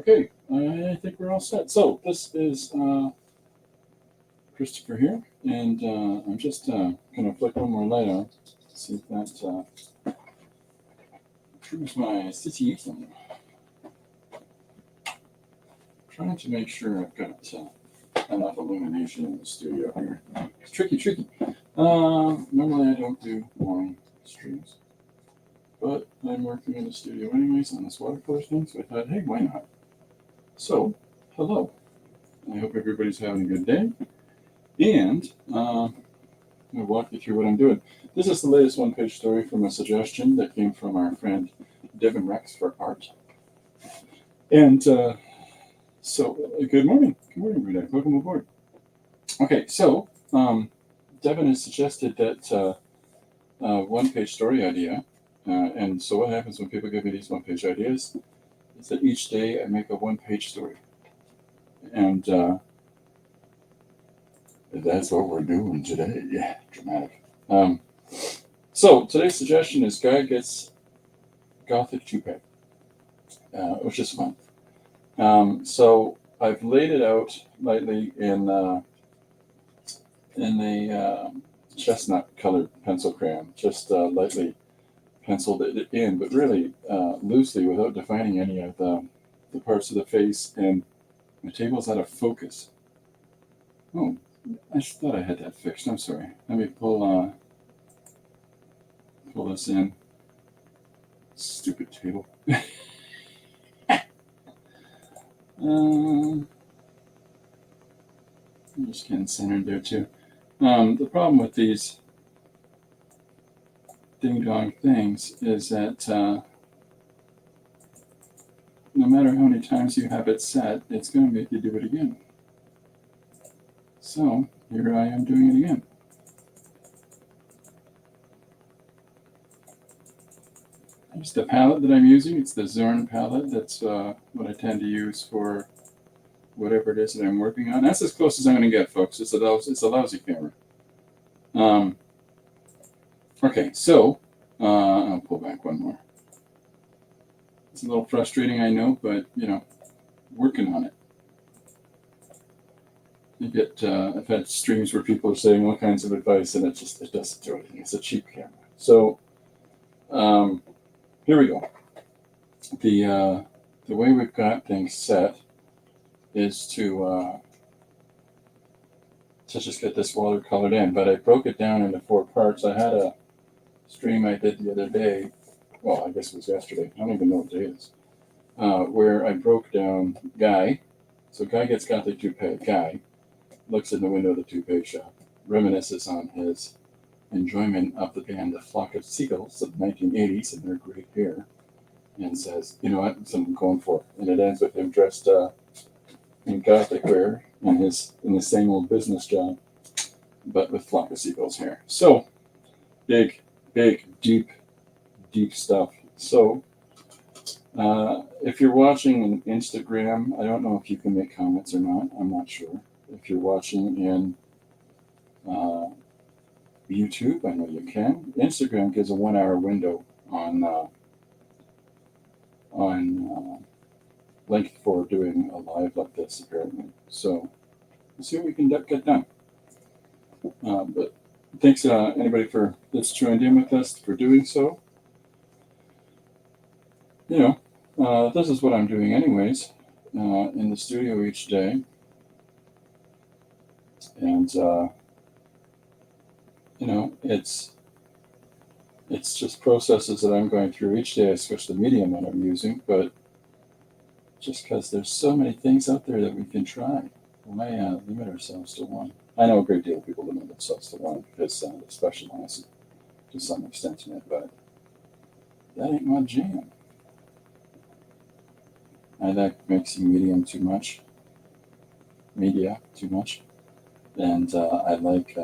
Okay, I think we're all set. So this is Christopher here, and I'm just going to flick one more light on, see if that improves my situation. Trying to make sure I've got enough illumination in the studio here. It's tricky. Normally I don't do long streams, but I'm working in the studio anyways on this watercolor thing, so I thought, hey, why not? So, hello. I hope everybody's having a good day. And I'm going to walk you through what I'm doing. This is the latest one-page story from a suggestion that came from our friend Devin Rex for Art. And so, good morning. Good morning, everybody. Welcome aboard. Okay, so Devin has suggested that one-page story idea. And so what happens when people give me these one-page ideas is that each day I make a one-page story. And that's what we're doing today. Yeah, dramatic. So today's suggestion is Guy Gets Gothic Toupee, which is fun. So I've laid it out lightly in the chestnut-colored pencil crayon, just lightly penciled it in, but really loosely without defining any of the parts of the face. And my table's out of focus. Oh, I thought I had that fixed. I'm sorry. Let me pull this in. Stupid table. I'm just getting centered there too. The problem with these ding-dong things is that no matter how many times you have it set, it's going to make you do it again. So here I am doing it again. Here's the palette that I'm using. It's the Zorn palette. That's what I tend to use for whatever it is that I'm working on. That's as close as I'm going to get, folks. It's a lousy camera. Okay, so I'll pull back one more. It's a little frustrating, I know, but working on it. I've had streams where people are saying all kinds of advice, and it doesn't do anything. It's a cheap camera. So here we go. The way we've got things set is to just get this watercolored in, but I broke it down into 4 parts. I had a stream I did the other day. Well, I guess it was yesterday. I don't even know what day it is. Where I broke down Guy. So Guy Gets Gothic Toupee. Guy looks in the window of the toupee shop, reminisces on his enjoyment of the band The Flock of Seagulls of the 1980s and their great hair, and says, you know what, that's something I'm going for. And it ends with him dressed in Gothic wear in the same old business job, but with Flock of Seagulls hair. So, big, deep stuff. So, if you're watching on Instagram, I don't know if you can make comments or not. I'm not sure. If you're watching in YouTube, I know you can. Instagram gives a 1-hour window on length for doing a live like this, apparently. So let's see what we can get done. But thanks anybody that's joined in with us for doing so. This is what I'm doing anyways in the studio each day. And, it's just processes that I'm going through each day. I switch the medium that I'm using, but just because there's so many things out there that we can try, why limit ourselves to one? I know a great deal of people limit themselves to one because they specialize to some extent in it, but that ain't my jam. I like mixing media too much, and I like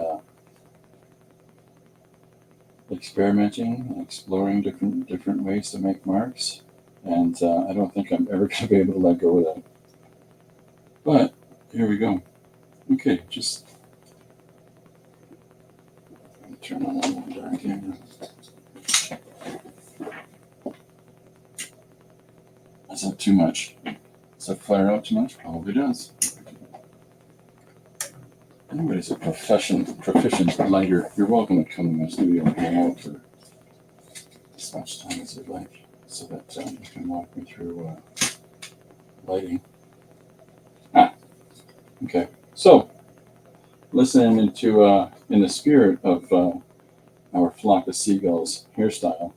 experimenting and exploring different ways to make marks, and I don't think I'm ever going to be able to let go of that. But here we go. Okay, just turn on that darn camera. That's not too much. Does that flare out too much? Probably does. Anybody's a proficient lighter, you're welcome to come to my studio and hang out for as much time as you'd like, so that you can walk me through lighting. Okay. So, listening into in the spirit of our flock of seagulls hairstyle,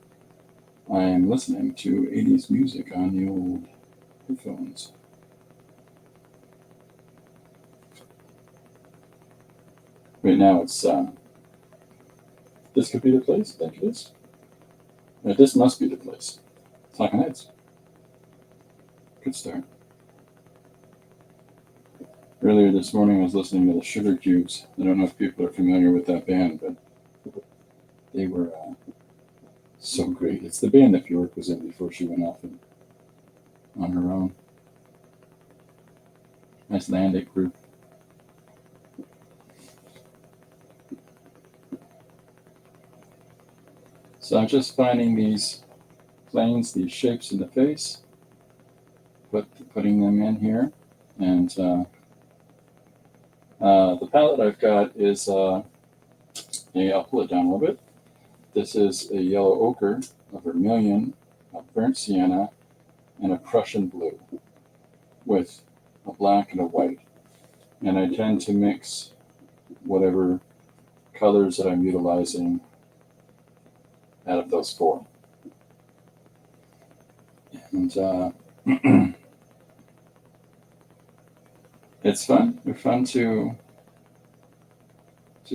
I am listening to 80s music on the old headphones. Right now it's, this could be the place, I think it is. This must be the place. Talking Heads. Good start. Earlier this morning I was listening to the Sugar Cubes. I don't know if people are familiar with that band, but they were so great. It's the band that Bjork was in before she went off on her own. Icelandic group. So I'm just finding these planes, these shapes in the face, putting them in here, and the palette I've got is I'll pull it down a little bit. This is a yellow ochre, a vermilion, a burnt sienna, and a Prussian blue with a black and a white. And I tend to mix whatever colors that I'm utilizing out of those four. And it's fun. It's fun to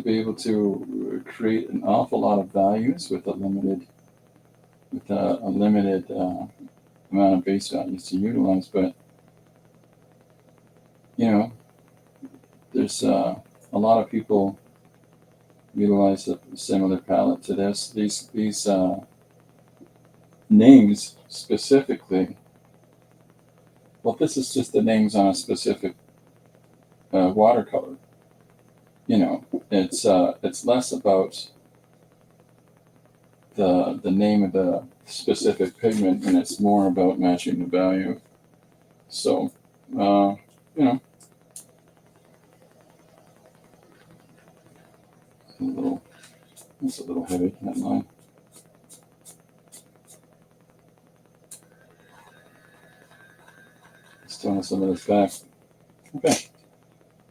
be able to create an awful lot of values with a limited amount of base values to utilize. But there's a lot of people utilize a similar palette to this. These names specifically. Well, this is just the names on a specific watercolor. It's less about the name of the specific pigment, and it's more about matching the value. So, it's a little heavy, that line. Let's turn some of this back. Okay.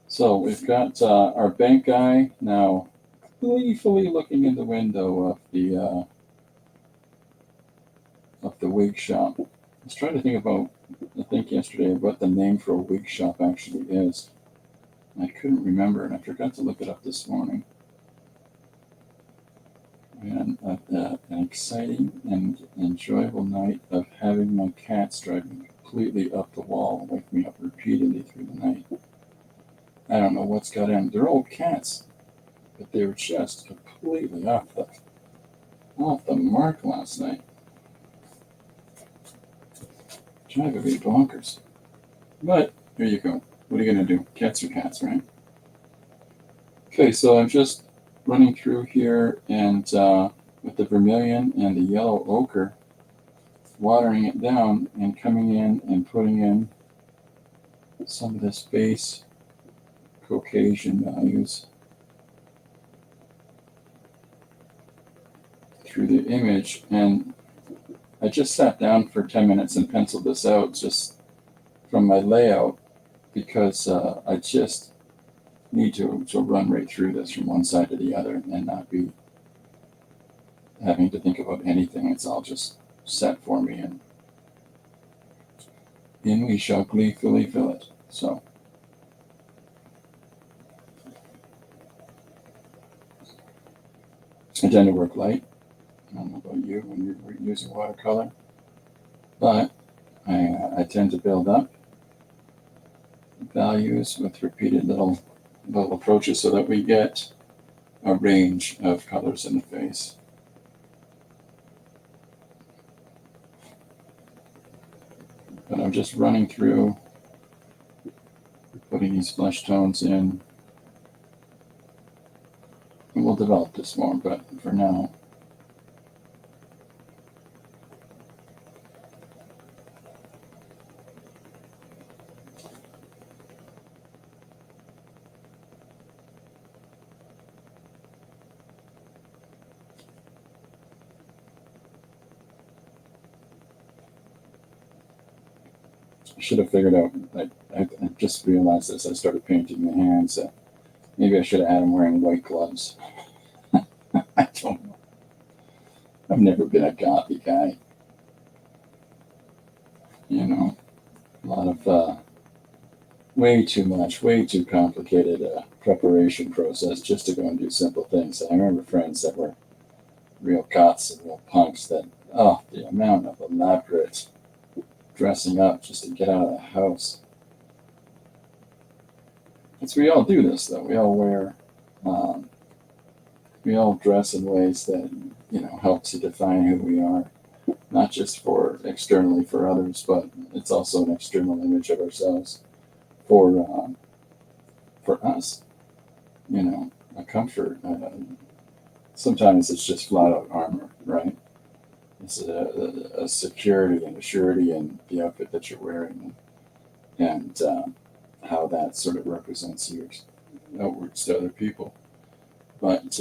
So we've got our bank guy now gleefully looking in the window of the wig shop. I was trying to think yesterday what the name for a wig shop actually is. I couldn't remember, and I forgot to look it up this morning. And an exciting and enjoyable night of having my cats drive me completely up the wall and wake me up repeatedly through the night. I don't know what's got in. They're old cats, but they were just completely off the mark last night. Driving me bonkers. But here you go. What are you gonna do? Cats are cats, right? Okay, so I'm just running through here and with the vermilion and the yellow ochre, watering it down and coming in and putting in some of this base Caucasian values through the image. And I just sat down for 10 minutes and penciled this out just from my layout, because I just need to run right through this from one side to the other and not be having to think about anything. It's all just set for me, and in we shall gleefully fill it. So I tend to work light. I don't know about you when you're using watercolor, but I tend to build up values with repeated little approaches so that we get a range of colors in the face. But I'm just running through, putting these flesh tones in. And we'll develop this more, but for now, I should have figured out. I just realized as I started painting the hands that maybe I should have had him wearing white gloves. I don't know. I've never been a gothy guy. You know, a lot of way too much, way too complicated preparation process just to go and do simple things. I remember friends that were real goths and real punks that, oh, the amount of elaborate dressing up just to get out of the house. It's we all do this though. We all wear, we all dress in ways that help to define who we are, not just for externally for others, but it's also an external image of ourselves for us. A comfort. Sometimes it's just flat out armor, right? It's a security and a surety in the outfit that you're wearing, and how that sort of represents you outwards to other people. But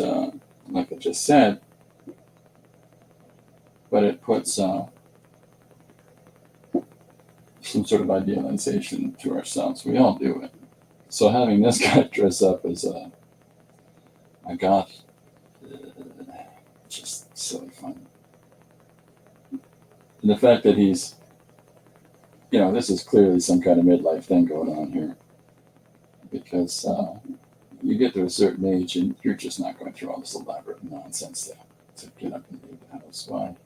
like I just said, but it puts some sort of idealization to ourselves. We all do it. So having this guy dress up as a goth, just silly fun. And the fact that he's, this is clearly some kind of midlife thing going on here, because you get to a certain age and you're just not going through all this elaborate nonsense to get up and leave the house. Why?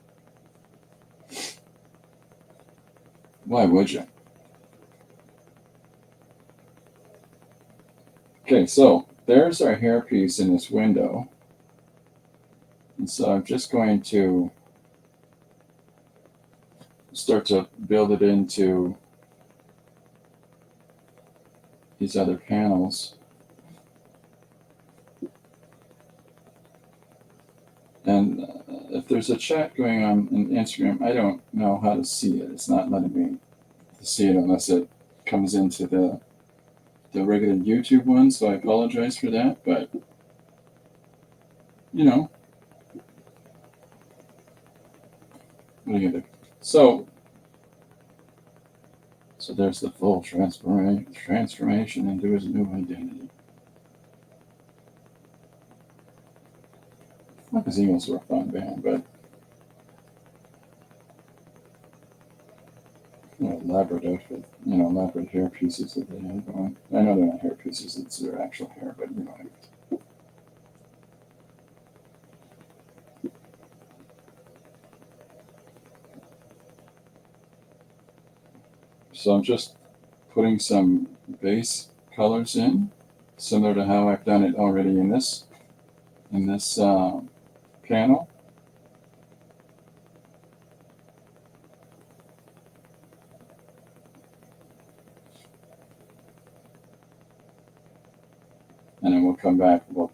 Why would you? Okay, so there's our hairpiece in this window. And so I'm just going to start to build it into these other panels. And if there's a chat going on in Instagram, I don't know how to see it. It's not letting me see it unless it comes into the regular YouTube one, so I apologize for that, but what are you gonna do? So there's the full transformation into his new identity. Because Eagles were a fun band, but elaborate outfit, elaborate hair pieces that they had going. I know they're not hair pieces; it's their actual hair, but what I mean. So I'm just putting some base colors in, similar to how I've done it already in this panel. And then we'll come back, we'll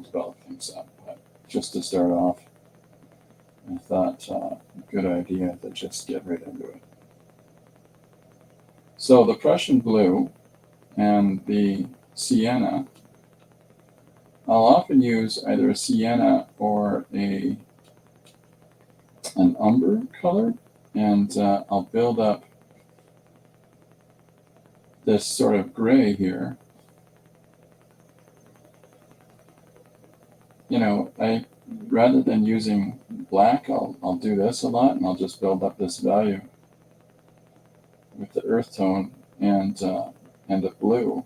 develop things up. But just to start off, I thought good idea to just get right into it. So the Prussian blue and the sienna, I'll often use either a sienna or an umber color, and I'll build up this sort of gray here. Rather than using black, I'll do this a lot, and I'll just build up this value with the earth tone and the blue,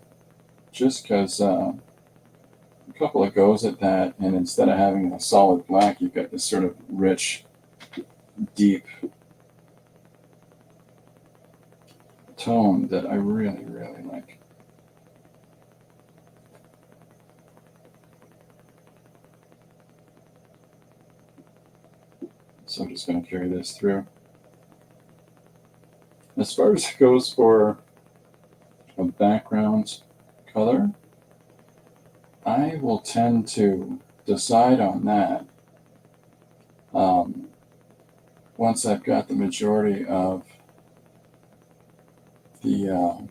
just because a couple of goes at that, and instead of having a solid black, you've got this sort of rich, deep tone that I really, really like. So I'm just going to carry this through. As far as it goes for a background color, I will tend to decide on that once I've got the majority of the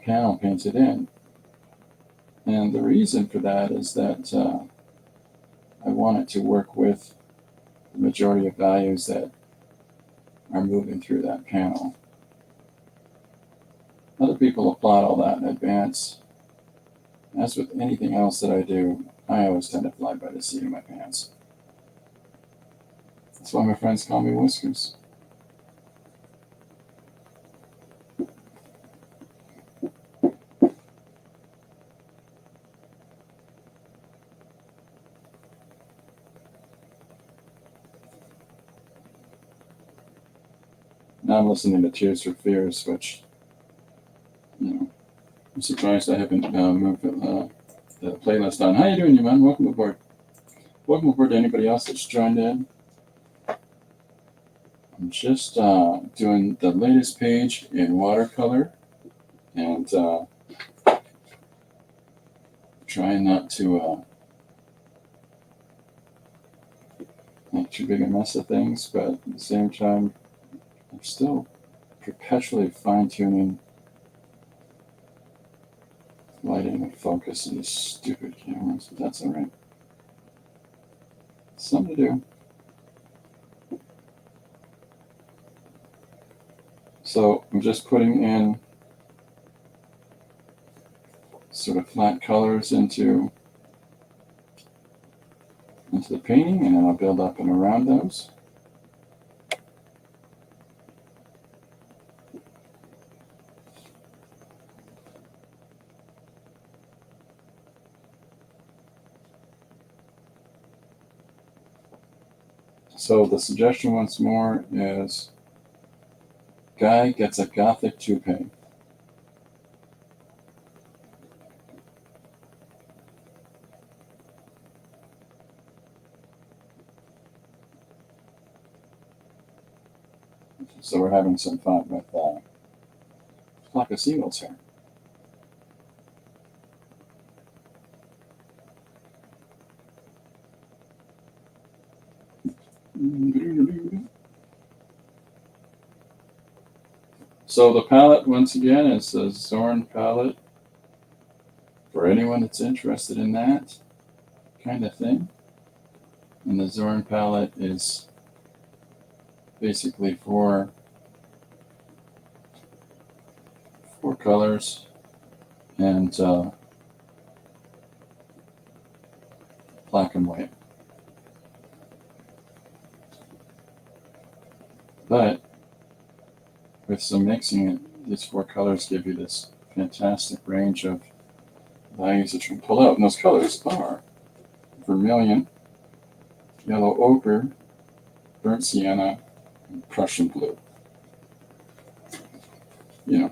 panel painted in. And the reason for that is that I want it to work with the majority of values that are moving through that panel. Other people apply all that in advance. As with anything else that I do, I always tend to fly by the seat of my pants. That's why my friends call me Whiskers. Now I'm listening to Tears for Fears, which, I'm surprised I haven't moved the playlist on. How you doing, you man? Welcome aboard. Welcome aboard to anybody else that's joined in. I'm just doing the latest page in watercolor and trying not to make too big a mess of things, but at the same time, I'm still perpetually fine-tuning lighting and focus in these stupid cameras, but that's all right. Something to do. So I'm just putting in sort of flat colors into the painting, and then I'll build up and around those. So the suggestion once more is guy gets a gothic toupee. So we're having some fun with flock of seagulls here. So the palette, once again, is the Zorn palette for anyone that's interested in that kind of thing. And the Zorn palette is basically four colors and black and white. But with some mixing, these four colors give you this fantastic range of values that you can pull out. And those colors are vermilion, yellow ochre, burnt sienna, and Prussian blue. In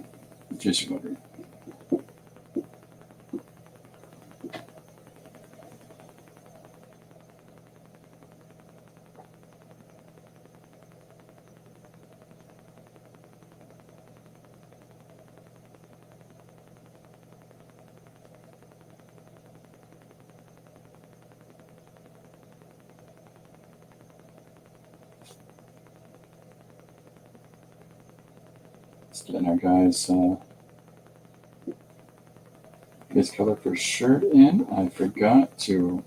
case you're wondering. Let's get our guy's color for shirt in. I forgot to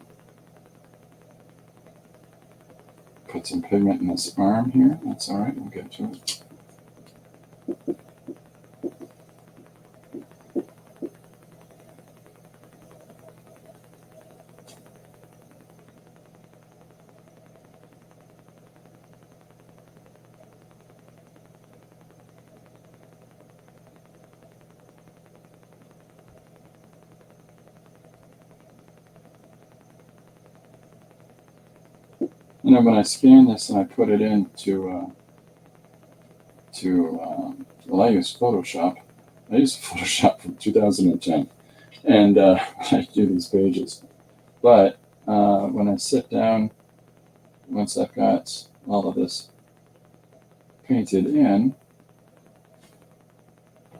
put some pigment in this arm here. That's all right, we'll get to it. And then when I scan this and I put it into well, I use Photoshop. I use Photoshop from 2010, and I do these pages. But when I sit down, once I've got all of this painted in,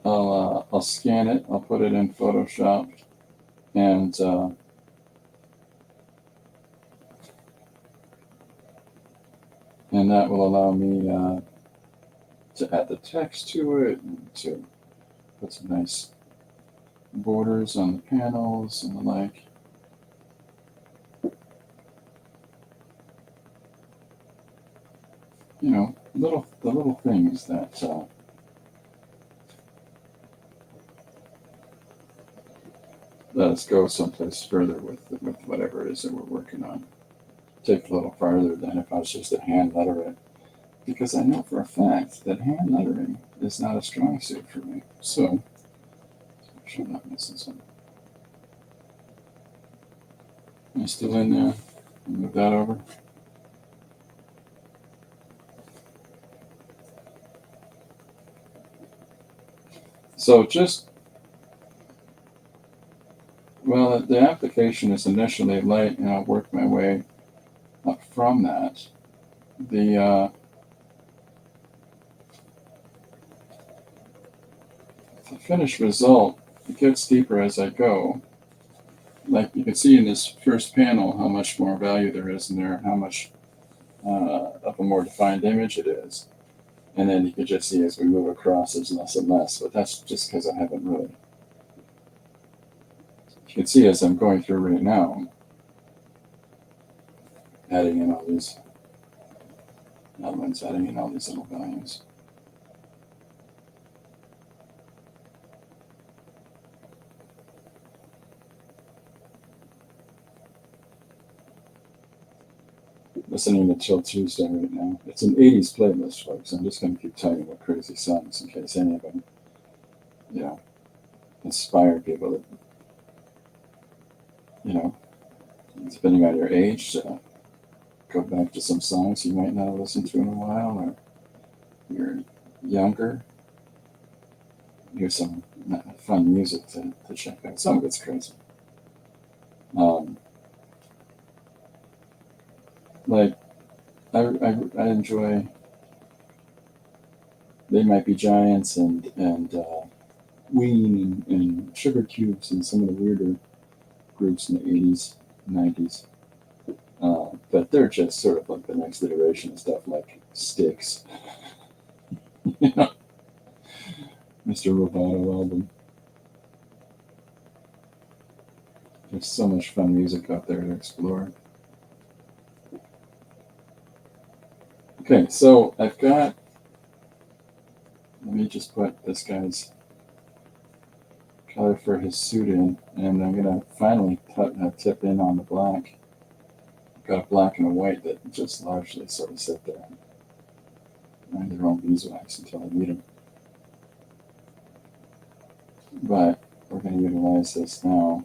I'll scan it. I'll put it in Photoshop, and that will allow me to add the text to it and to put some nice borders on the panels and the like. you know, the little things that let us go someplace further with whatever it is that we're working on. Take a little farther than if I was just to hand letter it, because I know for a fact that hand lettering is not a strong suit for me. So, make sure I'm not missing something. Am I still in there? Move that over. So just, well, the application is initially light, and I'll work my way up from that. The finished result, it gets deeper as I go. Like you can see in this first panel how much more value there is in there, how much of a more defined image it is. And then you can just see as we move across, there's less and less. But that's just because I haven't really. You can see as I'm going through right now, adding in all these elements, adding in all these little values. Listening to Chill Tuesday right now. It's an 80s playlist, folks. I'm just going to keep talking about crazy songs in case any of them, you know, inspire people that, you know, depending on your age, go back to some songs you might not have listened to in a while, or you're younger. Here's some fun music to check out. Some of it's crazy. Like, I enjoy They Might Be Giants and Ween and Sugar Cubes and some of the weirder groups in the 80s, 90s. But they're just sort of like the next iteration of stuff like Styx, you know, Mr. Roboto album. There's so much fun music out there to explore. Okay, so I've got, let me just put this guy's color for his suit in, and I'm going to finally tip in on the black. I've got a black and a white that just largely sort of sit there and mind their own beeswax until I need them. But we're going to utilize this now.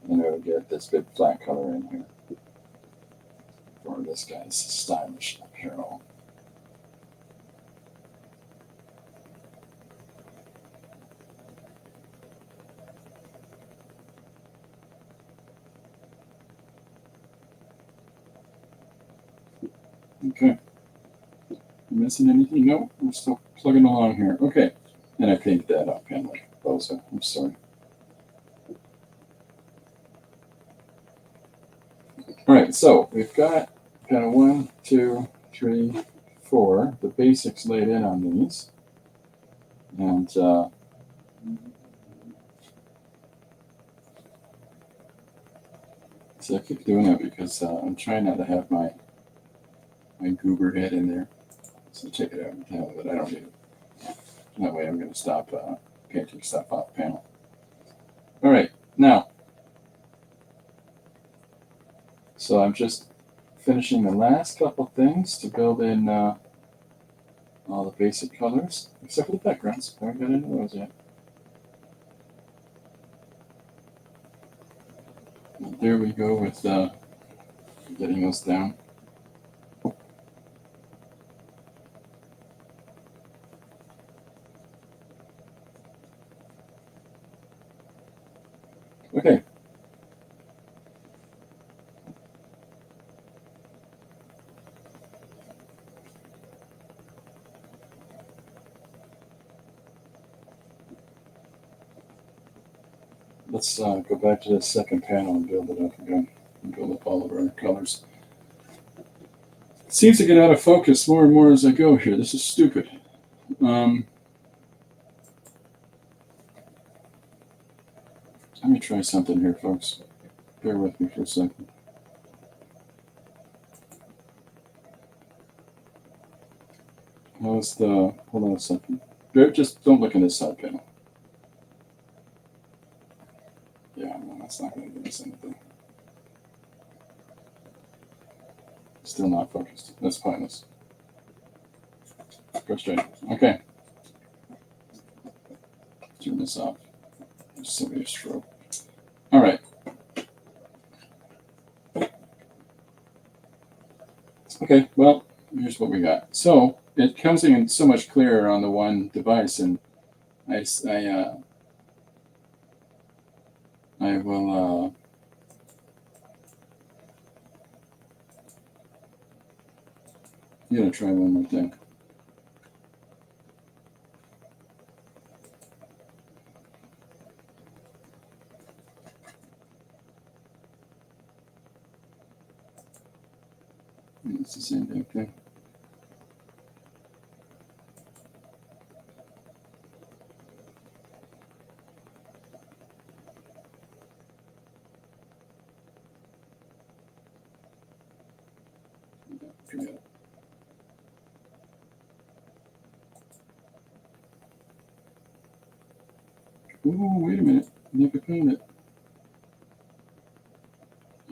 In order to get this good flat color in here for this guy's stylish apparel. Okay. Missing anything? No, we're still plugging along here. Okay. And I painted that up kind of like bozo. I'm sorry. All right, so we've got kind of 1, 2, 3, 4, the basics laid in on these. And so I keep doing it because I'm trying not to have my goober head in there. So check it out. But I don't need it. That way I'm going to stop painting stuff off panel. All right, now, so I'm just finishing the last couple things to build in all the basic colors, except for the backgrounds. I haven't got into those yet. There we go with getting those down. Okay. Let's go back to the second panel and build it up again. And build up all of our colors. It seems to get out of focus more and more as I go here. This is stupid. Let me try something here, folks. Bear with me for a second. How's the, hold on a second. Just don't look in this side panel. Yeah, no, that's not going to give us anything. Still not focused. That's pointless. Go straight. Okay. Turn this off. Just send me a stroke. All right. Okay, well, here's what we got. So it comes in so much clearer on the one device, and I will. I'm gonna try one more thing. It's the same damn thing. Forget it. Oh, wait a minute. I think I found it.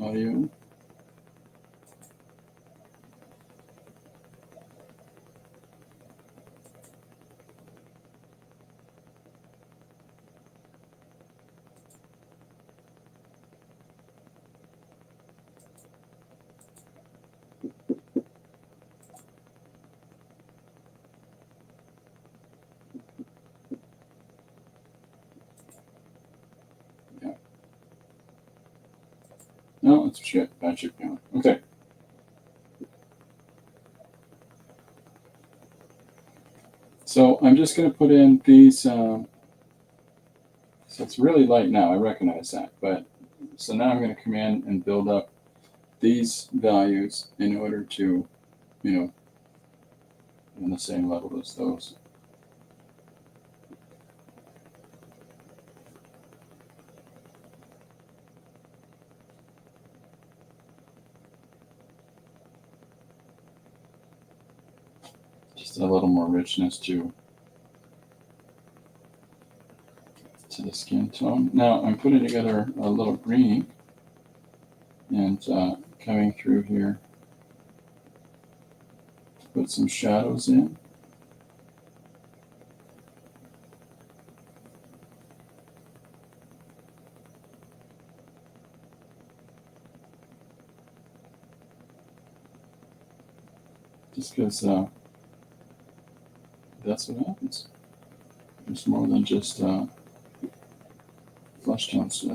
Audio. Yeah. No, it's shit. Bad shit down. Okay. So I'm just going to put in these. So it's really light now. I recognize that. But so now I'm going to come in and build up these values in order to, on the same level as those. Just a little more richness to the skin tone. Now I'm putting together a little green and coming through here to put some shadows in. Just because that's what happens. There's more than just flesh tones,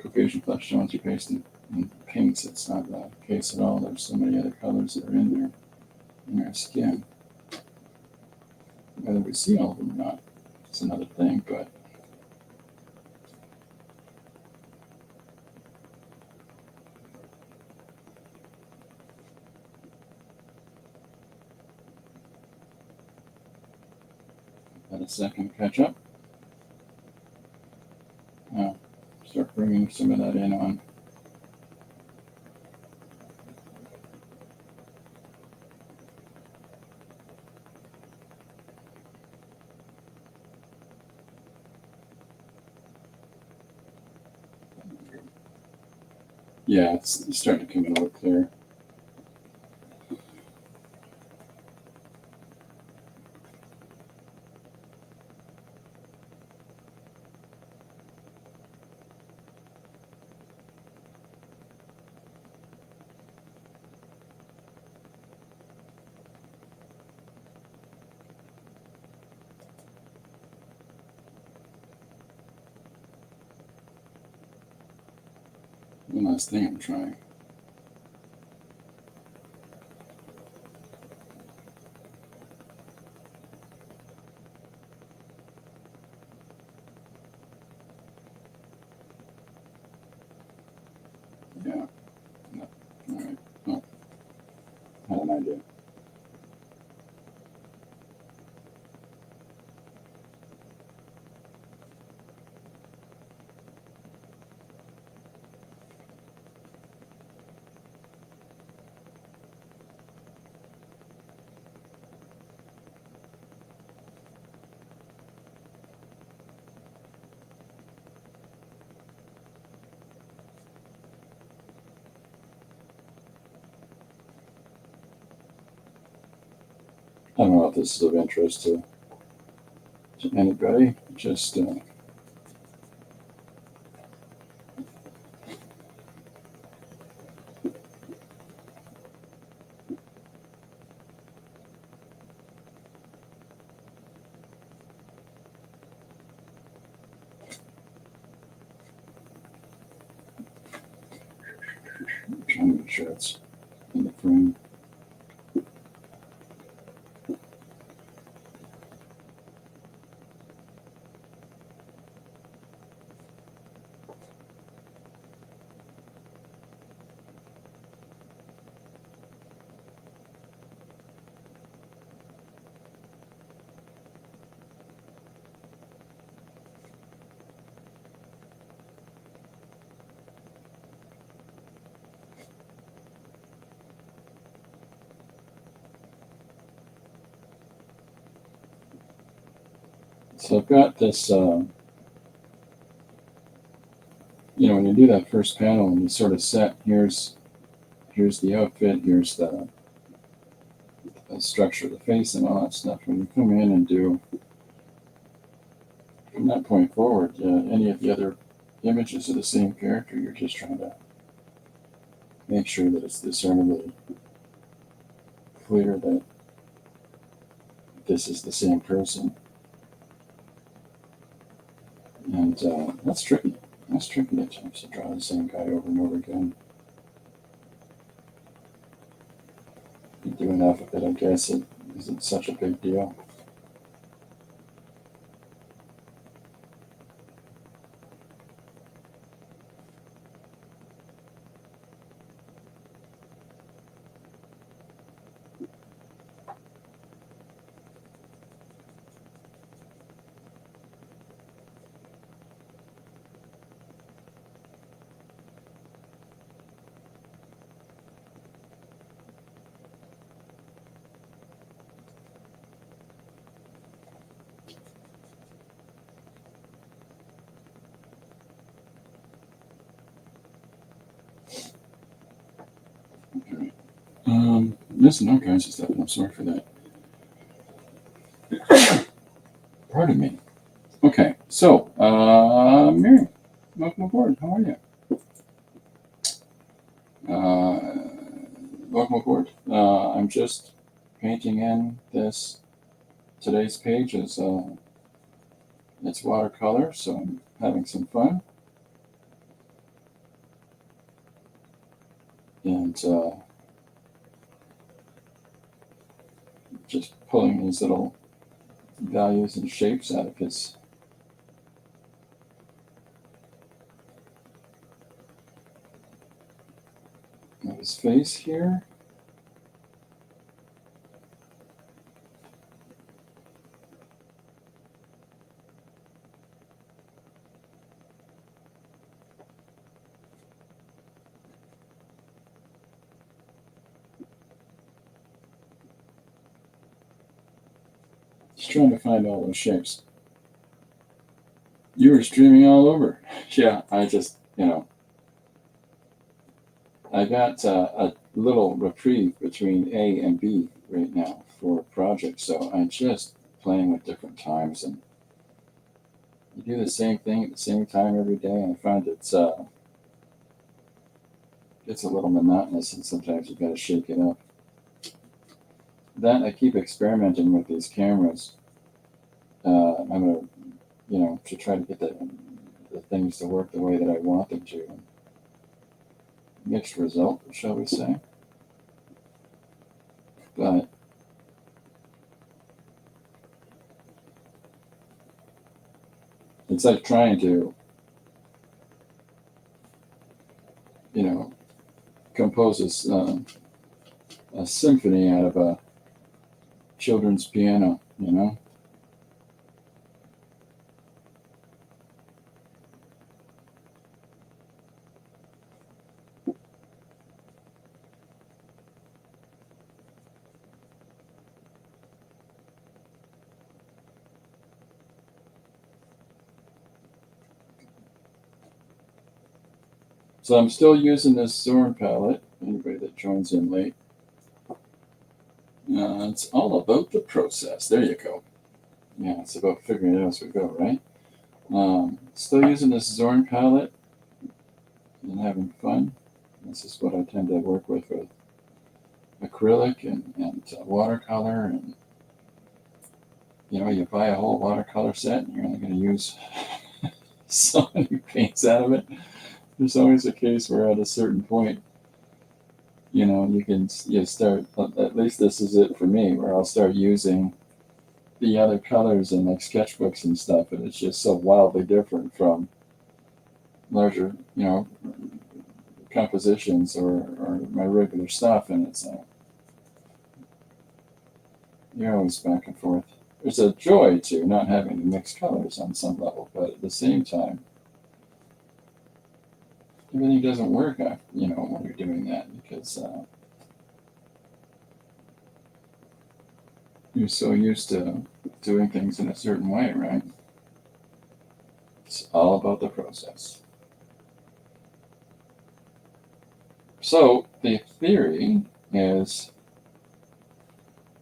Caucasian flesh tones are based in pinks. It's not the case at all. There's so many other colors that are in our skin. Whether we see all of them or not, it's another thing, but let a second catch up. Now, start bringing some of that in on. Yeah, it's starting to come in a little clearer. One last thing I'm trying. Yeah. No. All right. Oh. Had an idea. don't know if this is of interest to anybody. Just trying to make sure it's in the frame. So I've got this, when you do that first panel and you sort of set, here's the outfit, here's the structure of the face and all that stuff. When you come in and do, from that point forward, any of the other images of the same character, you're just trying to make sure that it's discernibly clear that this is the same person. And that's tricky. That's tricky at times to draw the same guy over and over again. You do enough of it, I guess it isn't such a big deal. Missing all kinds of stuff, and I'm sorry for that. Pardon me. Okay, so, Miriam, welcome aboard. How are you? Welcome aboard. I'm just painting in today's page is it's watercolor, so I'm having some fun. And just pulling these little values and shapes out of his face here. Just trying to find all those shapes. You were streaming all over. Yeah, I just, I got a little reprieve between A and B right now for a project, so I'm just playing with different times, and you do the same thing at the same time every day, and I find it's a little monotonous, and sometimes you got to shake it up. Then I keep experimenting with these cameras. I'm gonna, to try to get the things to work the way that I want them to. Mixed result, shall we say? But it's like trying to, compose a symphony out of a children's piano, So I'm still using this Zorn palette. Anybody that joins in late. It's all about the process. There you go. Yeah, it's about figuring it out as we go, right? Still using this Zorn palette and having fun. This is what I tend to work with acrylic and watercolor. And, you buy a whole watercolor set and you're only going to use so many paints out of it. There's always a case where at a certain point, you start, at least this is it for me, where I'll start using the other colors in like sketchbooks and stuff, and it's just so wildly different from larger, compositions or my regular stuff, and it's you're always back and forth. There's a joy to not having to mix colors on some level, but at the same time, everything doesn't work when you're doing that, because you're so used to doing things in a certain way, right? It's all about the process. So the theory is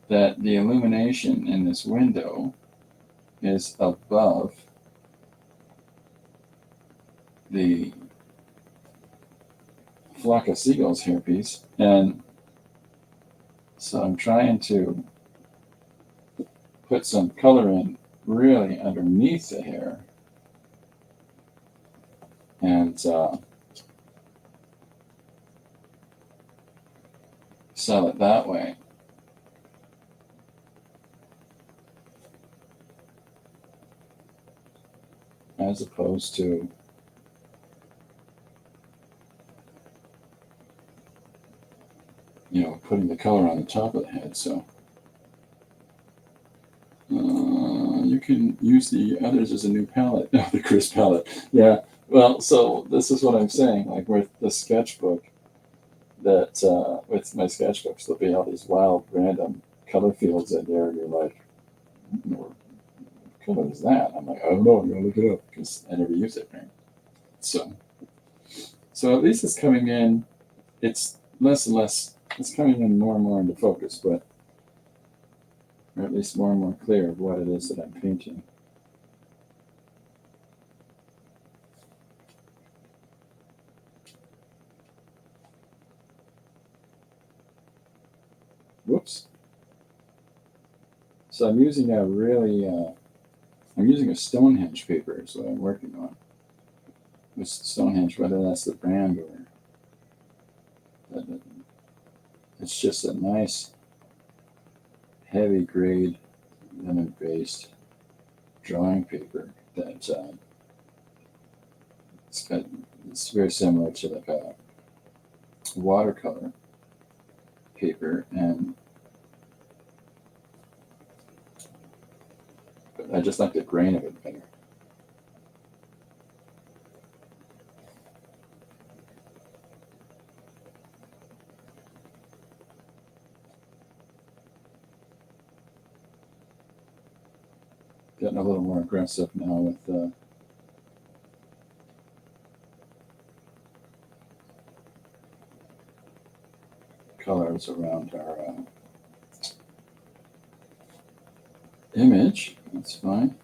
that the illumination in this window is above the flock of seagulls hairpiece, and so I'm trying to put some color in really underneath the hair, and sell it that way. As opposed to putting the color on the top of the head. So you can use the others as a new palette. No, the Chris palette. Yeah. Well, so this is what I'm saying. Like with the sketchbook, that with my sketchbooks, there'll be all these wild, random color fields in there, and you're like, what color is that? I'm like, I don't know. I'm gonna look it up because I never use it. Right? So at least it's coming in. It's less and less. It's coming in more and more into focus, or at least more and more clear of what it is that I'm painting. Whoops. So I'm using I'm using a Stonehenge paper is what I'm working on. With Stonehenge, whether that's the brand or it's just a nice heavy grade lemon based drawing paper that it's very similar to like a watercolor paper, and I just like the grain of it better. Getting a little more aggressive now with colors around our image. That's fine.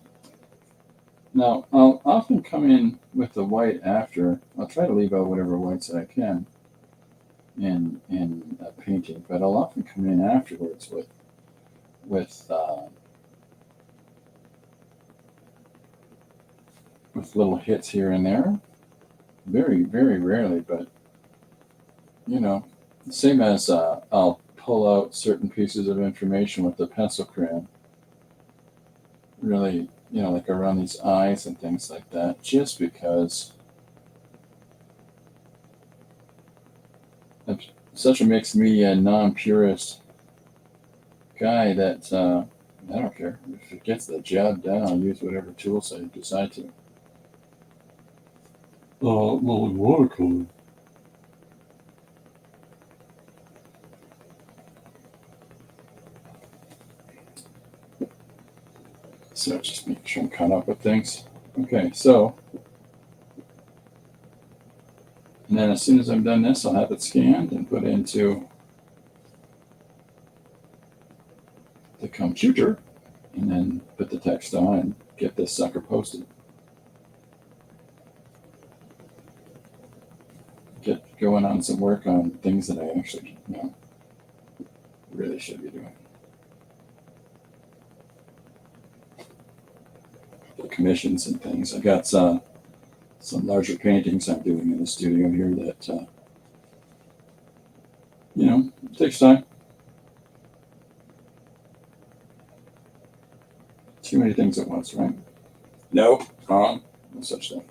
Now, I'll often come in with the white after. I'll try to leave out whatever whites that I can in a painting, but I'll often come in afterwards with little hits here and there. Very, very rarely, but same as I'll pull out certain pieces of information with the pencil crayon. Really, like around these eyes and things like that, just because such a mixed media non-purist guy that I don't care. If it gets the job done, I'll use whatever tools I decide to. Well, in watercolor. So just make sure I'm caught up with things. Okay, so, and then as soon as I'm done this, I'll have it scanned and put into the computer and then put the text on and get this sucker posted. Get going on some work on things that I actually, really should be doing. The commissions and things. I got some larger paintings I'm doing in the studio here that, it takes time. Too many things at once, right? No such thing.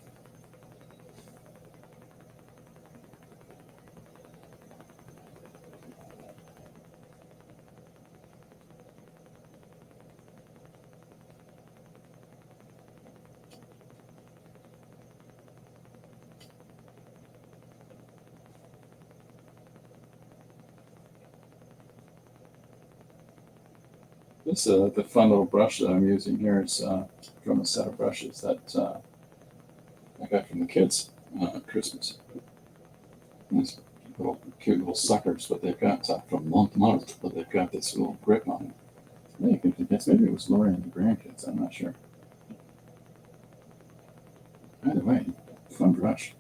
This the fun little brush that I'm using here is from a set of brushes that I got from the kids at Christmas. These little cute little suckers, but they've got from month, but they've got this little grip on it. I guess maybe it was Lori and the grandkids. I'm not sure. Either way, fun brush.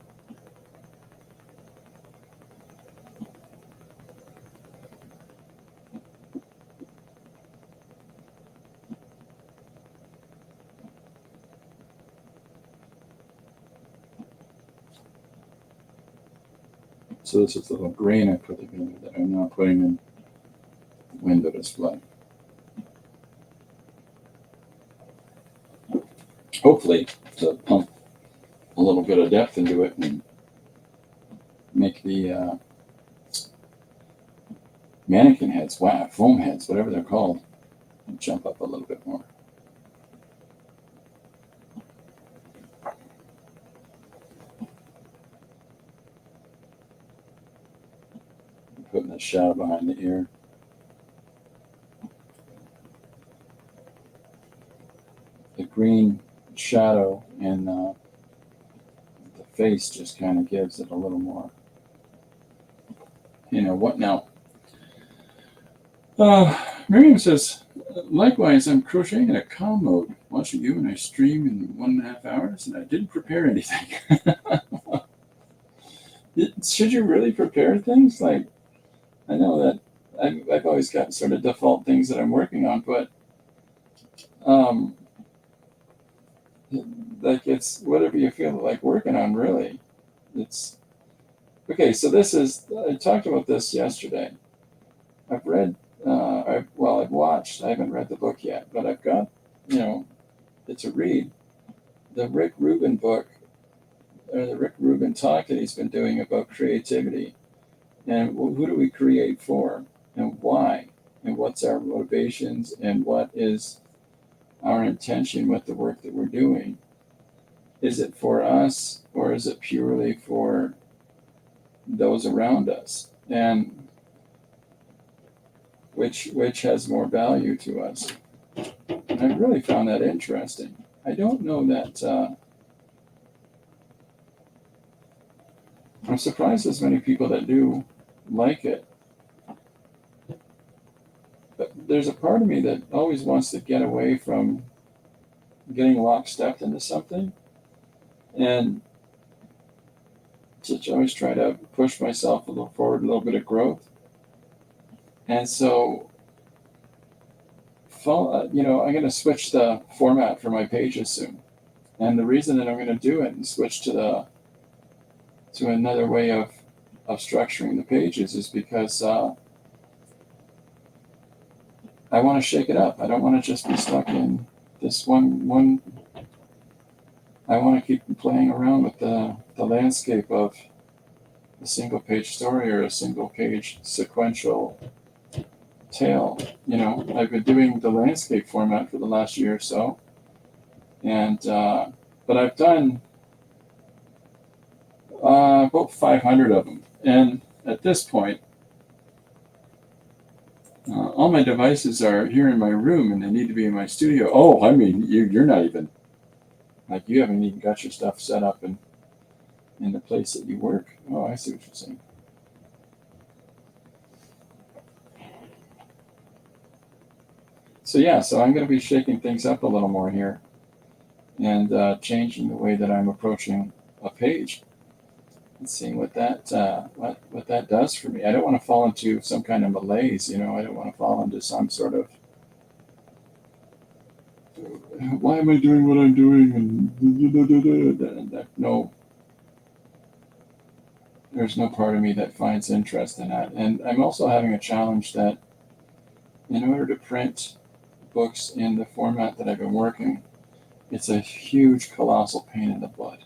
So this is the little grain I put together that I'm now putting in the window display. Hopefully to pump a little bit of depth into it and make the mannequin heads, foam heads, whatever they're called, jump up a little bit more. Putting the shadow behind the ear. The green shadow and the face just kind of gives it a little more. What now? Miriam says, likewise, I'm crocheting in a calm mode, watching you and I stream in 1.5 hours, and I didn't prepare anything. Should you really prepare things? Like, I know that I've always got sort of default things that I'm working on, but like it's whatever you feel like working on, really. It's okay. So I talked about this yesterday. I've read, I've watched. I haven't read the book yet, but I've got, it's a read. The Rick Rubin book, or the Rick Rubin talk that he's been doing about creativity, and who do we create for, and why, and what's our motivations, and what is our intention with the work that we're doing. Is it for us, or is it purely for those around us? And which has more value to us? And I really found that interesting. I don't know that I'm surprised there's many people that do like it. But there's a part of me that always wants to get away from getting lockstep into something, and to always try to push myself a little forward, a little bit of growth. And so, I'm going to switch the format for my pages soon. And the reason that I'm going to do it and switch to another way of structuring the pages is because I want to shake it up. I don't want to just be stuck in this one. I want to keep playing around with the landscape of a single page story or a single page sequential tale. I've been doing the landscape format for the last year or so, and but I've done about 500 of them, and at this point, all my devices are here in my room, and they need to be in my studio. Oh, I mean, you're not even you haven't even got your stuff set up in the place that you work. Oh, I see what you're saying. so I'm going to be shaking things up a little more here and changing the way that I'm approaching a page and seeing what that does for me. I don't want to fall into some kind of malaise, I don't want to fall into some sort of why am I doing what I'm doing and no, there's no part of me that finds interest in that. And I'm also having a challenge that in order to print books in the format that I've been working, it's a huge, colossal pain in the butt.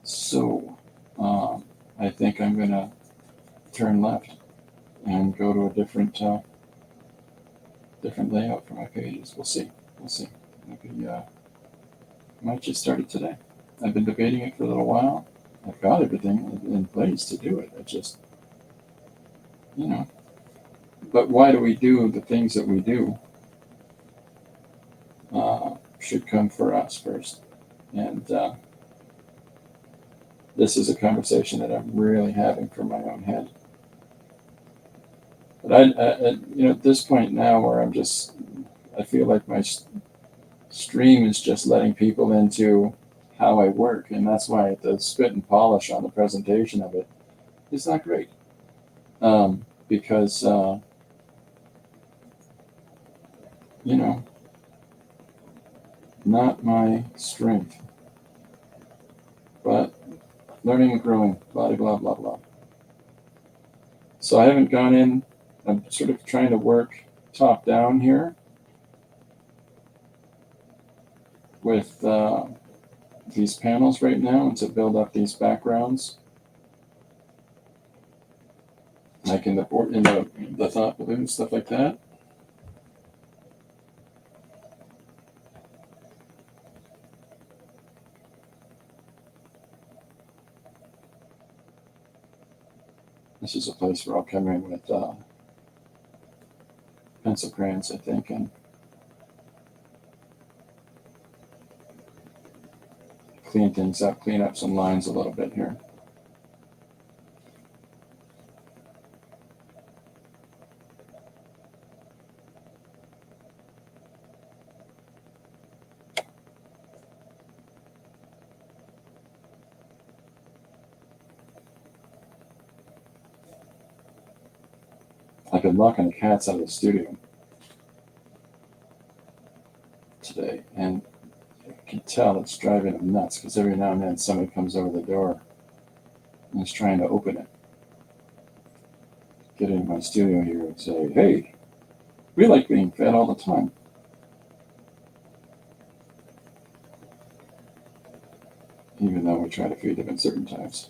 So I think I'm going to turn left and go to a different layout for my pages. We'll see. Maybe might just start it today. I've been debating it for a little while. I've got everything in place to do it. I just, but why do we do the things that we do? Should come for us first. And this is a conversation that I'm really having for my own head. But at this point now where I feel like my stream is just letting people into how I work. And that's why the spit and polish on the presentation of it is not great. Because, not my strength. But learning and growing, blah, blah, blah, blah. So I haven't gone in. I'm sort of trying to work top down here with these panels right now and to build up these backgrounds. Like in the board, in the thought balloon, stuff like that. This is a place where I'll come in with pencil crayons, I think, and clean things up, clean up some lines a little bit here. I've been locking the cats out of the studio today, and I can tell it's driving them nuts because every now and then somebody comes over the door and is trying to open it. Get into my studio here and say, hey, we like being fed all the time. Even though we try to feed them at certain times.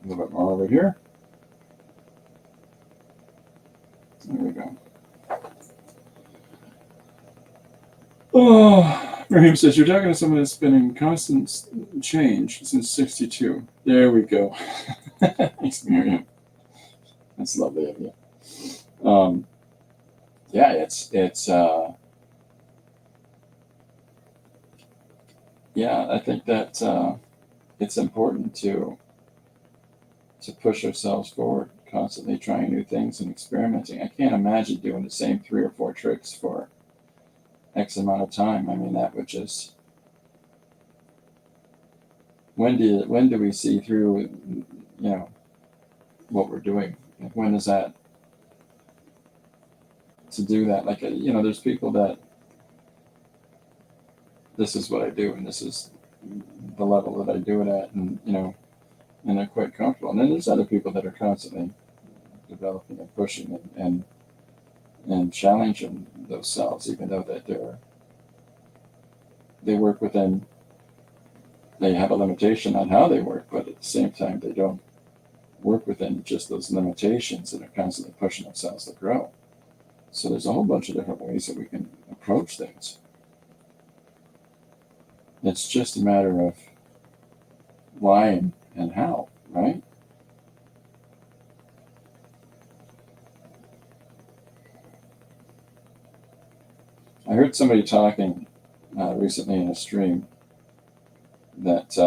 A little bit more over here. There we go. Oh, Raheem says, you're talking to someone that's been in constant change since 62. There we go. Thanks, Miriam. That's lovely of you. Yeah, I think that it's important to push ourselves forward, constantly trying new things and experimenting. I can't imagine doing the same 3 or 4 tricks for X amount of time. I mean, that would just, when do we see through, what we're doing? When is that to do that? Like, there's people that this is what I do and this is the level that I do it at, and and they're quite comfortable. And then there's other people that are constantly developing and pushing and challenging those cells, even though that they work within, they have a limitation on how they work, but at the same time they don't work within just those limitations and are constantly pushing themselves to grow. So there's a whole bunch of different ways that we can approach things. It's just a matter of why and how, right? I heard somebody talking recently in a stream that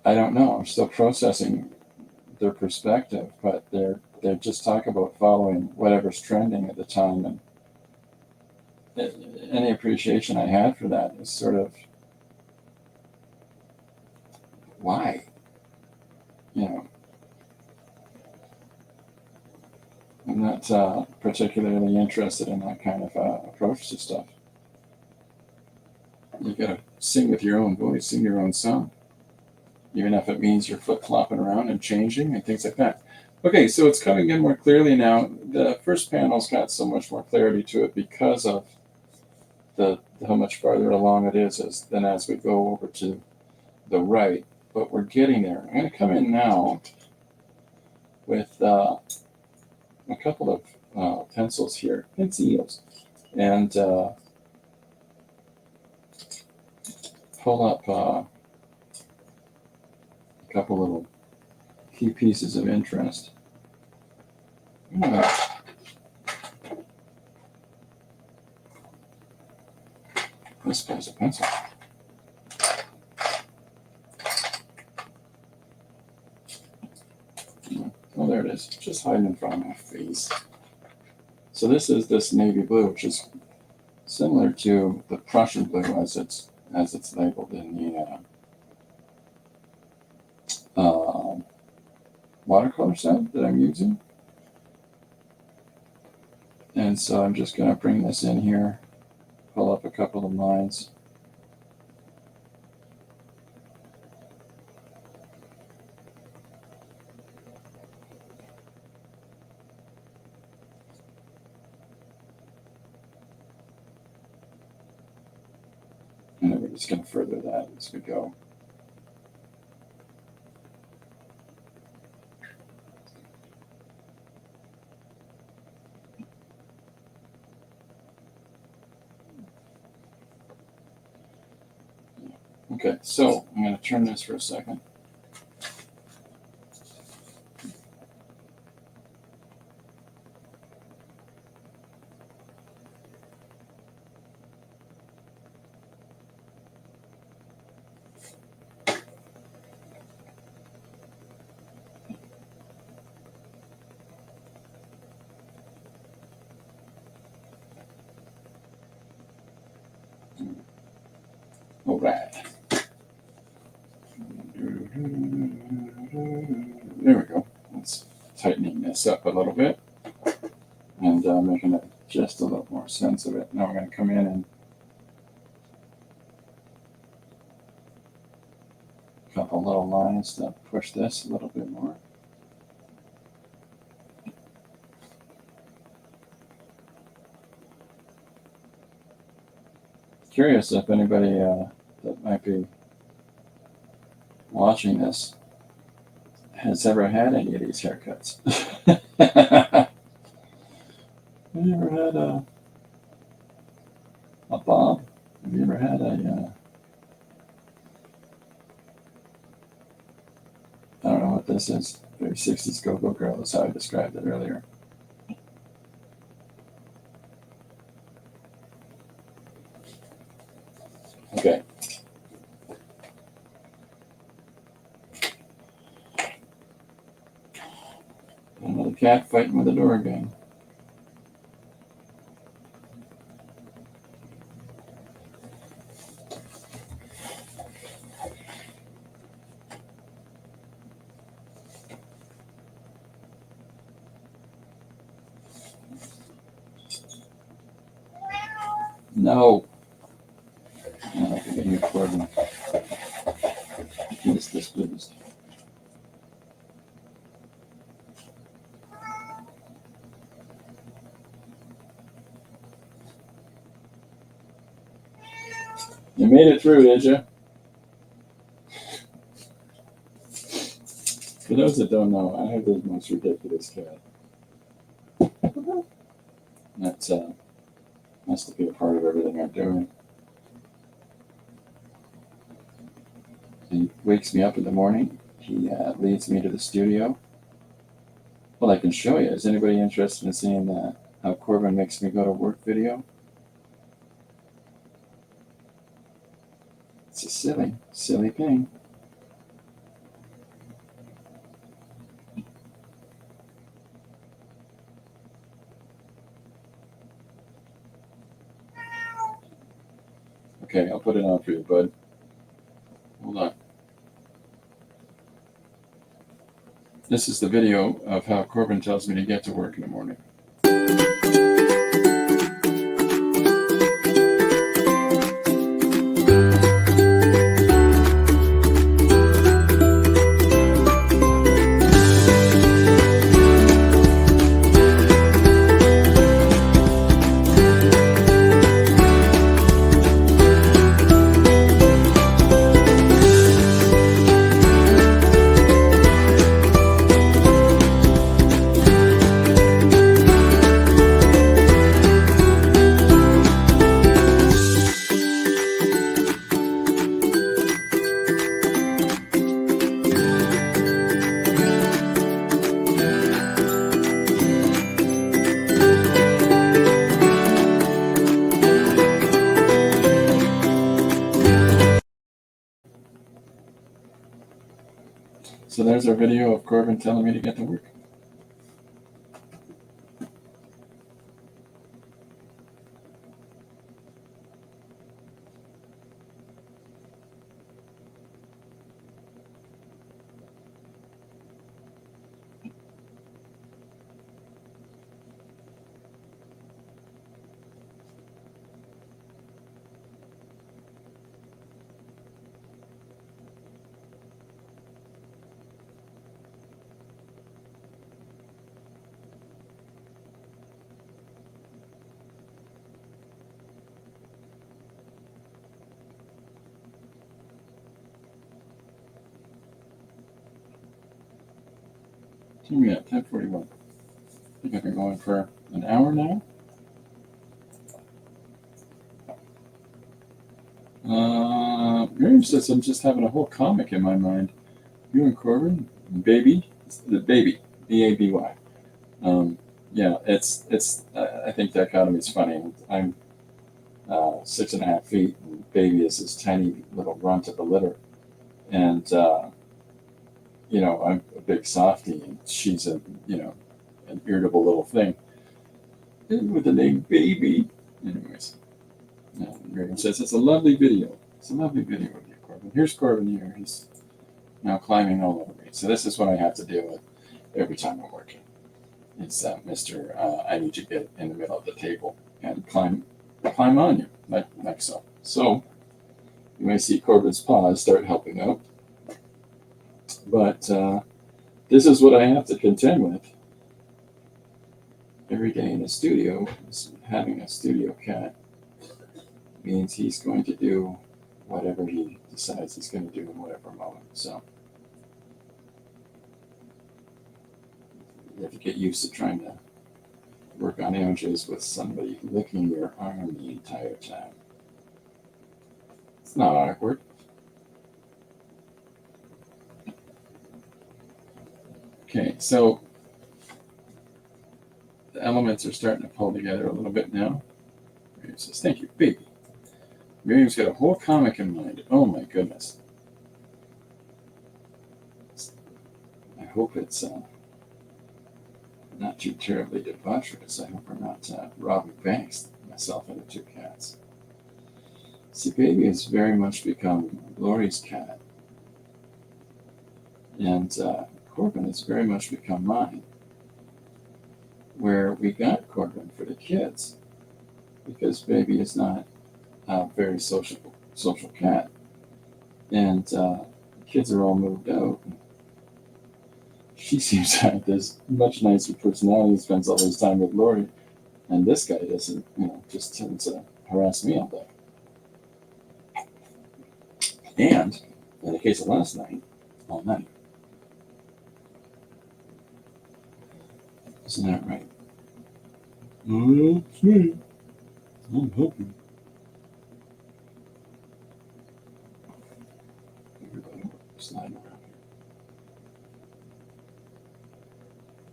I don't know. I'm still processing their perspective, but they're just talking about following whatever's trending at the time, and any appreciation I had for that is sort of why, you know. I'm not particularly interested in that kind of approach to stuff. You gotta sing with your own voice, sing your own song, even if it means you're flip flopping around and changing and things like that. Okay, so it's coming in more clearly now. The first panel's got so much more clarity to it because of the how much farther along it is than as we go over to the right. But we're getting there. I'm going to come in now with a couple of pencils here, pencils, and pull up a couple little key pieces of interest. This guy's a pencil. Oh, there it is. Just hiding in front of my face. So this is this navy blue, which is similar to the Prussian blue as it's labeled in the watercolor set that I'm using. And so I'm just going to bring this in here, pull up a couple of lines. And then we're just going to further that as we go. Okay, so I'm going to turn this for a second. All right. There we go. Let's tightening this up a little bit and making it just a little more sense of it. Now we're going to come in and a couple little lines to push this a little bit more. Curious if anybody that might be watching this has ever had any of these haircuts. Have you ever had a bob? Have you ever had a I don't know what this is. Very 60s go-go girl is how I described it earlier. Okay. Another cat fighting with the door again. No. I don't think I can record them. You made it through, did you? For those that don't know, I have the most ridiculous cat. That has to be a part of everything I'm doing. He wakes me up in the morning. He leads me to the studio. Well, I can show you. Is anybody interested in seeing that how Corbin makes me go to work video? It's a silly, silly thing. Okay, I'll put it on for you, bud. Hold on. This is the video of how Corbin tells me to get to work in the morning. So there's our video of Corbin telling me to get to work. We at 10:41. I think I've been going for an hour now. Miriam says I'm just having a whole comic in my mind. You and Corbin, baby, the baby, B-A-B-Y. Yeah, it's. I think dichotomy is funny. I'm 6.5 feet, and baby is this tiny little runt of a litter, and I'm a big softie, and she's an irritable little thing with the name baby. Anyways, Miriam says it's a lovely video. It's a lovely video of you, Corbin. Here's Corbin here. He's now climbing all over me. So this is what I have to deal with every time I'm working. It's Mr. I need to get in the middle of the table and climb on you like so. So you may see Corbin's paws start helping out, but this is what I have to contend with every day in the studio. Is having a studio cat means he's going to do whatever he decides he's going to do in whatever moment. So you have to get used to trying to work on images with somebody licking your arm the entire time. It's not awkward. Okay, so the elements are starting to pull together a little bit now. Miriam says, thank you, baby. Miriam's got a whole comic in mind. Oh my goodness. I hope it's not too terribly debaucherous. I hope we're not robbing banks, myself and the two cats. See, baby has very much become Lori's cat. And Corbin has very much become mine. Where we got Corbin for the kids, because baby is not a very social cat, and kids are all moved out. She seems to have this much nicer personality, spends all his time with Lori, and this guy doesn't, just tends to harass me all day. And in the case of last night, all night. Isn't that right? That's me. I'm hoping. Everybody sliding around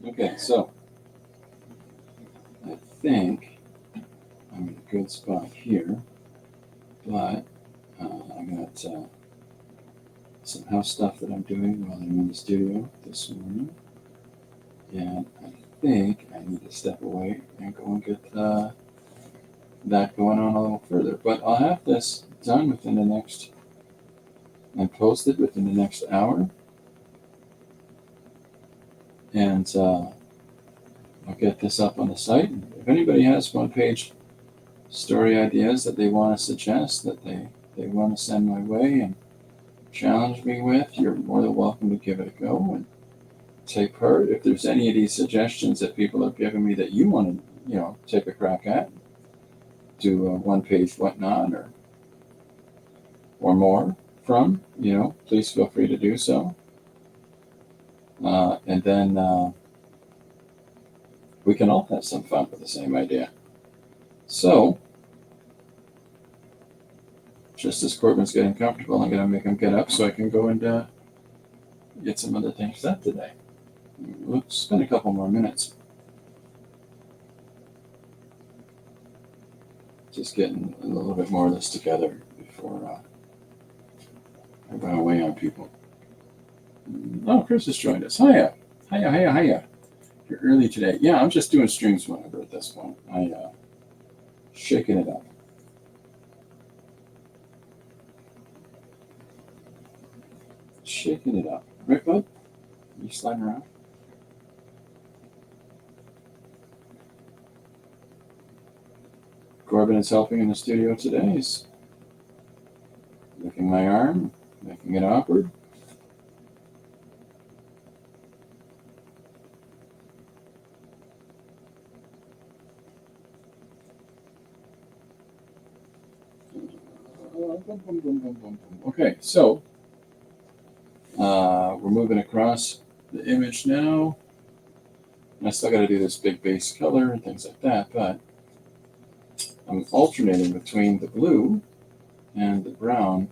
here. Okay, so I think I'm in a good spot here, but I got some house stuff that I'm doing while I'm in the studio this morning, and I think I need to step away and go and get that going on a little further. But I'll have this done within the next, and posted within the next hour, and I'll get this up on the site. If anybody has one-page story ideas that they want to suggest, that they want to send my way and challenge me with, you're more than welcome to give it a go and take part. If there's any of these suggestions that people have given me that you want to, take a crack at, do a one-page whatnot or more from, please feel free to do so. And then we can all have some fun with the same idea. So, just as Corbin's getting comfortable, I'm going to make him get up so I can go and get some other things done today. Let's spend a couple more minutes. Just getting a little bit more of this together before I run away on people. Oh, Chris has joined us. Hiya. You're early today. Yeah, I'm just doing streams whenever at this point. Shaking it up. Shaking it up. Right, bud? You sliding around? Corbin is helping in the studio today. He's licking my arm, making it awkward. Okay, so we're moving across the image now. I still got to do this big base color and things like that, but I'm alternating between the blue and the brown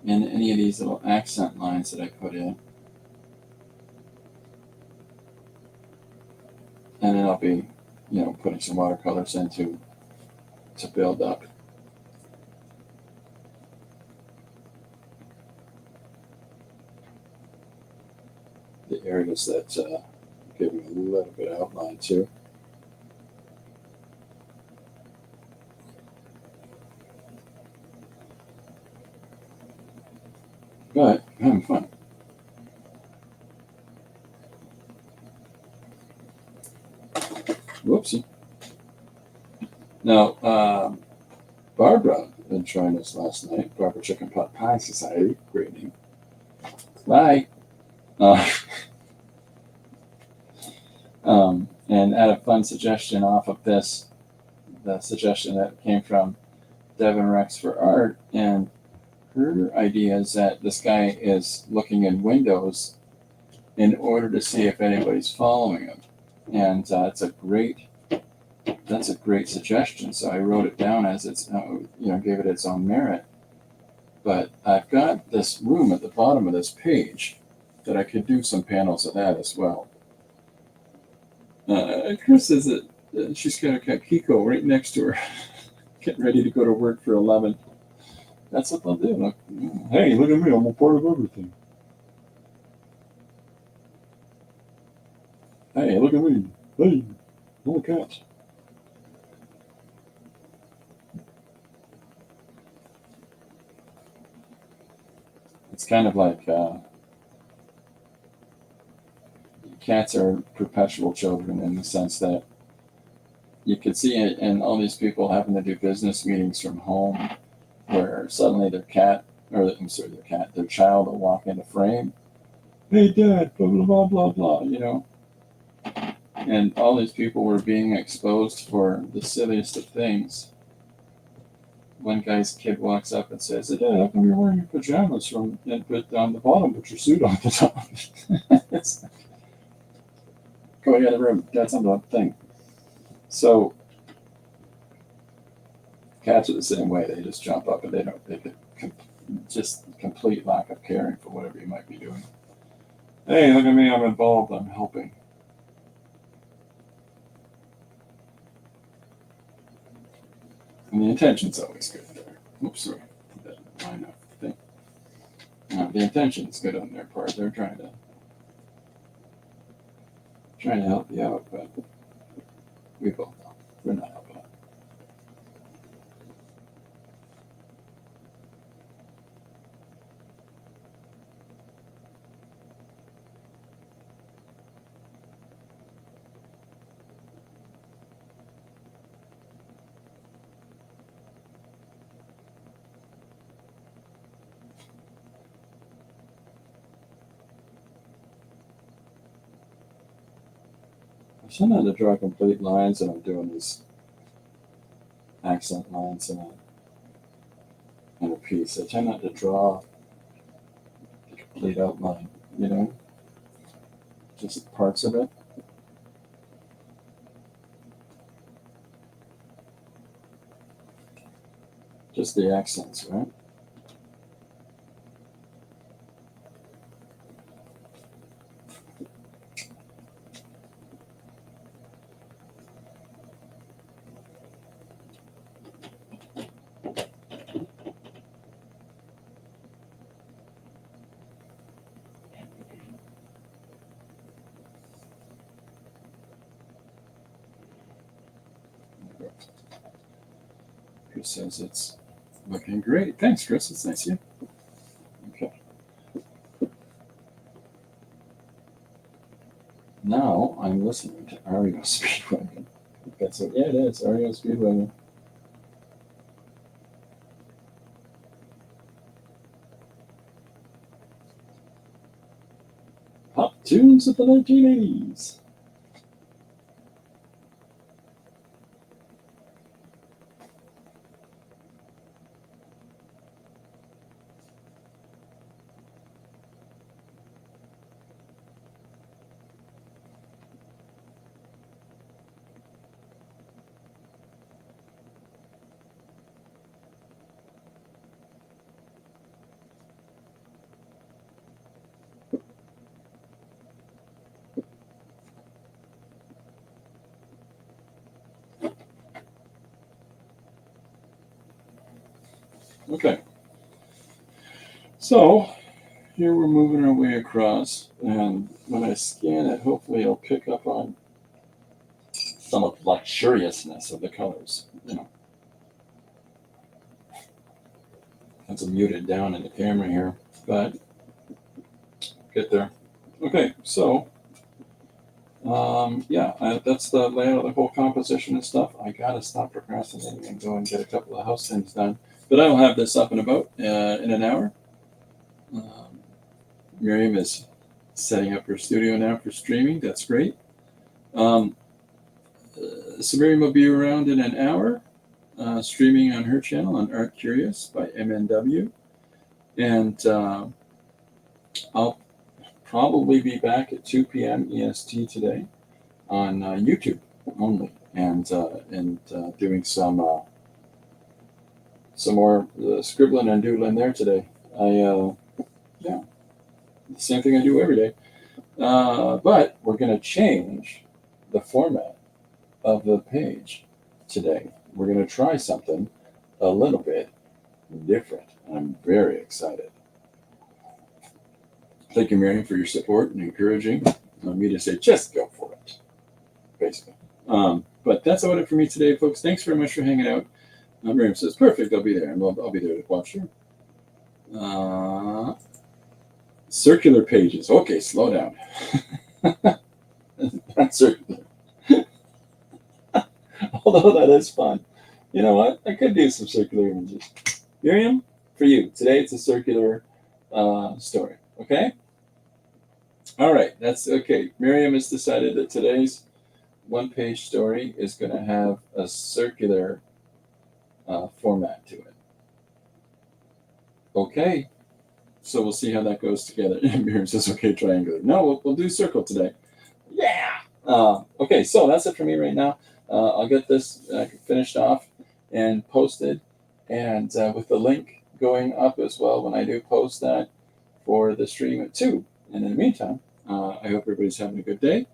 in any of these little accent lines that I put in. And then I'll be, putting some watercolors in to build up. The areas that give me a little bit of outline too. But I'm having fun. Whoopsie. Now, Barbara joined us last night. Barbara Chicken Pot Pie Society. Great name. Bye. And add a fun suggestion off of this, the suggestion that came from Devin Rex for Art, and her idea is that this guy is looking in windows in order to see if anybody's following him, and that's a great suggestion. So I wrote it down as it's, gave it its own merit. But I've got this room at the bottom of this page that I could do some panels of that as well. Chris says that she's got Kiko right next to her, getting ready to go to work for 11. That's what they'll do. Look, hey, look at me, I'm a part of everything. Hey, look at me. Hey, I'm a cat. It's kind of like cats are perpetual children in the sense that you could see it in all these people having to do business meetings from home, where suddenly their child will walk into frame. Hey, Dad, blah, blah, blah, blah, blah, And all these people were being exposed for the silliest of things. one guy's kid walks up and says, "Dad, how come you're wearing your pajamas and put on the bottom, put your suit on the top?" It's, go out of the room. That's not the thing. So cats are the same way. They just jump up and they don't. They could just complete lack of caring for whatever you might be doing. Hey, look at me. I'm involved. I'm helping. And the intention's always good there. Oops, sorry. That line up thing. The intention's good on their part. They're trying to help you out, but we both know we're not helping out. I tend not to draw complete lines, and I'm doing these accent lines in a piece. I tend not to draw the complete outline, just parts of it. Just the accents, right? Chris says it's looking great. Thanks, Chris. It's nice of you. Okay. Now I'm listening to REO Speedwagon. That's it. Yeah, it is. REO Speedwagon. Pop tunes of the 1980s. Okay. So here we're moving our way across, and when I scan it, hopefully it'll pick up on some of the luxuriousness of the colors. That's a muted down in the camera here, but get there. Okay, so that's the layout of the whole composition and stuff. I gotta stop procrastinating and go and get a couple of house things done. But I'll have this up and about in an hour. Miriam is setting up her studio now for streaming. That's great. So Miriam will be around in an hour, streaming on her channel on Art Curious by MNW. And I'll probably be back at 2 p.m. EST today on YouTube only, and doing some more scribbling and doodling there today. The same thing I do every day. But we're going to change the format of the page today. We're going to try something a little bit different. I'm very excited. Thank you, Miriam, for your support and encouraging me to say, just go for it, basically. But that's about it for me today, folks. Thanks very much for hanging out. Miriam says, perfect, I'll be there. And I'll be there to watch you. Circular pages. Okay, slow down. Not circular. Although that is fun. You know what? I could do some circular images. Miriam, for you, today it's a circular story. Okay? All right, that's okay. Miriam has decided that today's one-page story is going to have a circular format to it. Okay. So we'll see how that goes together. Miriam says, okay, triangular. No, we'll do circle today. Yeah. Okay, so that's it for me right now. I'll get this finished off and posted, and with the link going up as well when I do post that for the stream at 2. And in the meantime, I hope everybody's having a good day.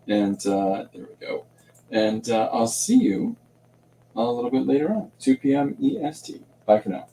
And there we go. And I'll see you a little bit later on, 2 p.m. EST. Bye for now.